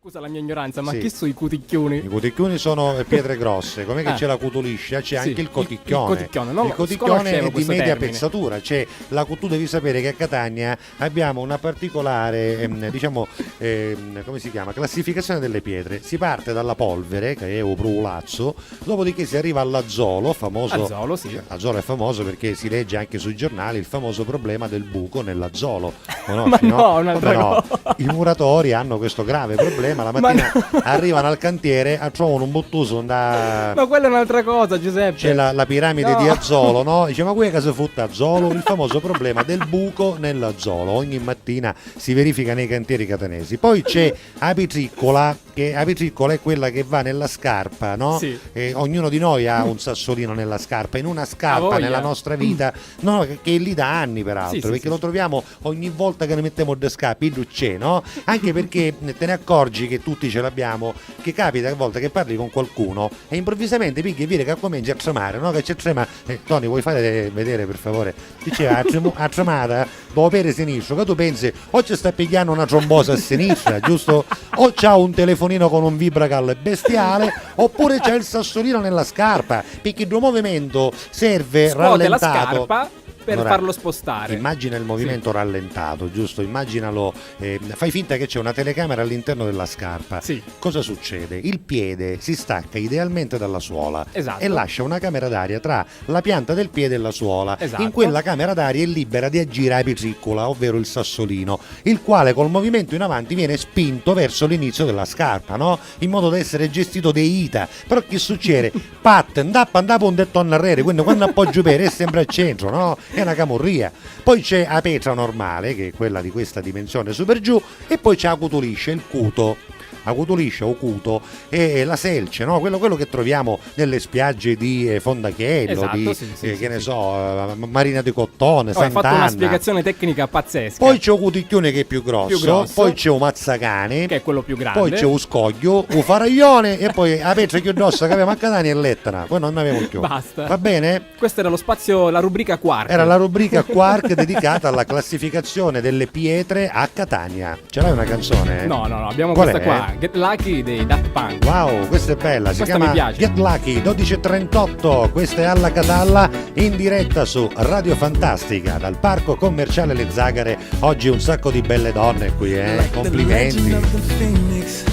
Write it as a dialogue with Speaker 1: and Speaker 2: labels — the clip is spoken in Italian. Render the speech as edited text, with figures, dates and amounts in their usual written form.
Speaker 1: Scusa la mia ignoranza, ma
Speaker 2: Sì.
Speaker 1: chi sono i cuticchioni?
Speaker 2: I cuticchioni sono pietre grosse, com'è che c'è la cutuliscia, c'è
Speaker 1: Sì,
Speaker 2: anche il coticchione.
Speaker 1: il coticchione, non
Speaker 2: Il
Speaker 1: lo
Speaker 2: coticchione
Speaker 1: sconoscevo
Speaker 2: è di
Speaker 1: questo
Speaker 2: media
Speaker 1: termine.
Speaker 2: pezzatura, tu devi sapere che a Catania abbiamo una particolare, come si chiama, classificazione delle pietre. Si parte dalla polvere, che è un prulazzo, dopodiché si arriva all'azzolo, famoso.
Speaker 1: Azzolo, sì.
Speaker 2: Azzolo è famoso perché si legge anche sui giornali il famoso problema del buco nell'azzolo.
Speaker 1: Ma
Speaker 2: Conosci,
Speaker 1: no, un'altra
Speaker 2: Però
Speaker 1: cosa.
Speaker 2: i muratori hanno questo grave problema, la mattina arrivano al cantiere, trovano un bottuso da...
Speaker 1: Ma quella è un'altra cosa, Giuseppe.
Speaker 2: C'è la piramide
Speaker 1: No.
Speaker 2: di Azzolo, no? Dice, ma qui è casa futta Azzolo? Il famoso problema del buco nell'Azzolo. Ogni mattina si verifica nei cantieri catanesi. Poi c'è Apitriccola, che Apitriccola è quella che va nella scarpa, no?
Speaker 1: Sì.
Speaker 2: Ognuno di noi ha un sassolino nella scarpa, in una
Speaker 1: A
Speaker 2: scarpa
Speaker 1: voglia.
Speaker 2: nella nostra vita, no? Che è lì da anni peraltro,
Speaker 1: Sì, sì,
Speaker 2: perché
Speaker 1: sì.
Speaker 2: lo troviamo ogni volta che ne mettiamo due scappi, c'è, no? Anche perché te ne accorgi che tutti ce l'abbiamo, che capita a volte che parli con qualcuno e improvvisamente picchi e vedi che comincia a tremare, no? Che c'è trema. Tony, vuoi fare vedere per favore? Diceva a tremata dopo per sinistro, che tu pensi o ci sta pigliando una trombosa a sinistra, giusto? O c'ha un telefonino con un vibracal bestiale, oppure c'è il sassolino nella scarpa, perché il tuo movimento serve
Speaker 1: Scuote la
Speaker 2: rallentato.
Speaker 1: scarpa per
Speaker 2: Allora,
Speaker 1: farlo spostare.
Speaker 2: Immagina il movimento rallentato, giusto? Immaginalo, fai finta che c'è una telecamera all'interno della scarpa.
Speaker 1: Sì.
Speaker 2: Cosa succede? Il piede si stacca idealmente dalla suola
Speaker 1: Esatto.
Speaker 2: e lascia una camera d'aria tra la pianta del piede e la suola.
Speaker 1: Esatto.
Speaker 2: In quella camera d'aria è libera di agire Apitriccola, ovvero il sassolino, il quale col movimento in avanti viene spinto verso l'inizio della scarpa, no? In modo da essere gestito dei ita. Però che succede? Pat, andà un detto narrere, quindi quando appoggio per è sempre al centro, no? È una camorria. Poi c'è la petra normale, che è quella di questa dimensione super giù, e poi c'è la cutuliscia, il cuto. La cutuliscia o cuto è la selce, no? Quello che troviamo nelle spiagge di Fondachiello,
Speaker 1: Esatto,
Speaker 2: di
Speaker 1: sì,
Speaker 2: che ne so, Marina di Cottone,
Speaker 1: Oh, hai fatto una
Speaker 2: Sant'Anna.
Speaker 1: spiegazione tecnica pazzesca.
Speaker 2: Poi c'è un cuticchione che è più grosso,
Speaker 1: Più grosso.
Speaker 2: poi c'è un mazzacane,
Speaker 1: che è quello più grande.
Speaker 2: poi c'è un scoglio, un faraglione e poi la petra più grossa che avevamo a Catania e l'Etna. Poi non ne avevo più.
Speaker 1: Basta.
Speaker 2: Va bene?
Speaker 1: Questo era lo spazio, la rubrica quark.
Speaker 2: Era la rubrica Quark dedicata alla classificazione delle pietre a Catania. Ce l'hai una canzone?
Speaker 1: No, abbiamo
Speaker 2: Qual
Speaker 1: questa
Speaker 2: è?
Speaker 1: qua, Get Lucky dei Daft Punk.
Speaker 2: Wow, questa è bella, si
Speaker 1: Questa
Speaker 2: chiama
Speaker 1: mi piace.
Speaker 2: Get Lucky, 12:38, questa è Alla Catalla in diretta su Radio Fantastica dal Parco Commerciale Le Zagare. Oggi un sacco di belle donne qui, complimenti.
Speaker 3: Like the legend of the phoenix.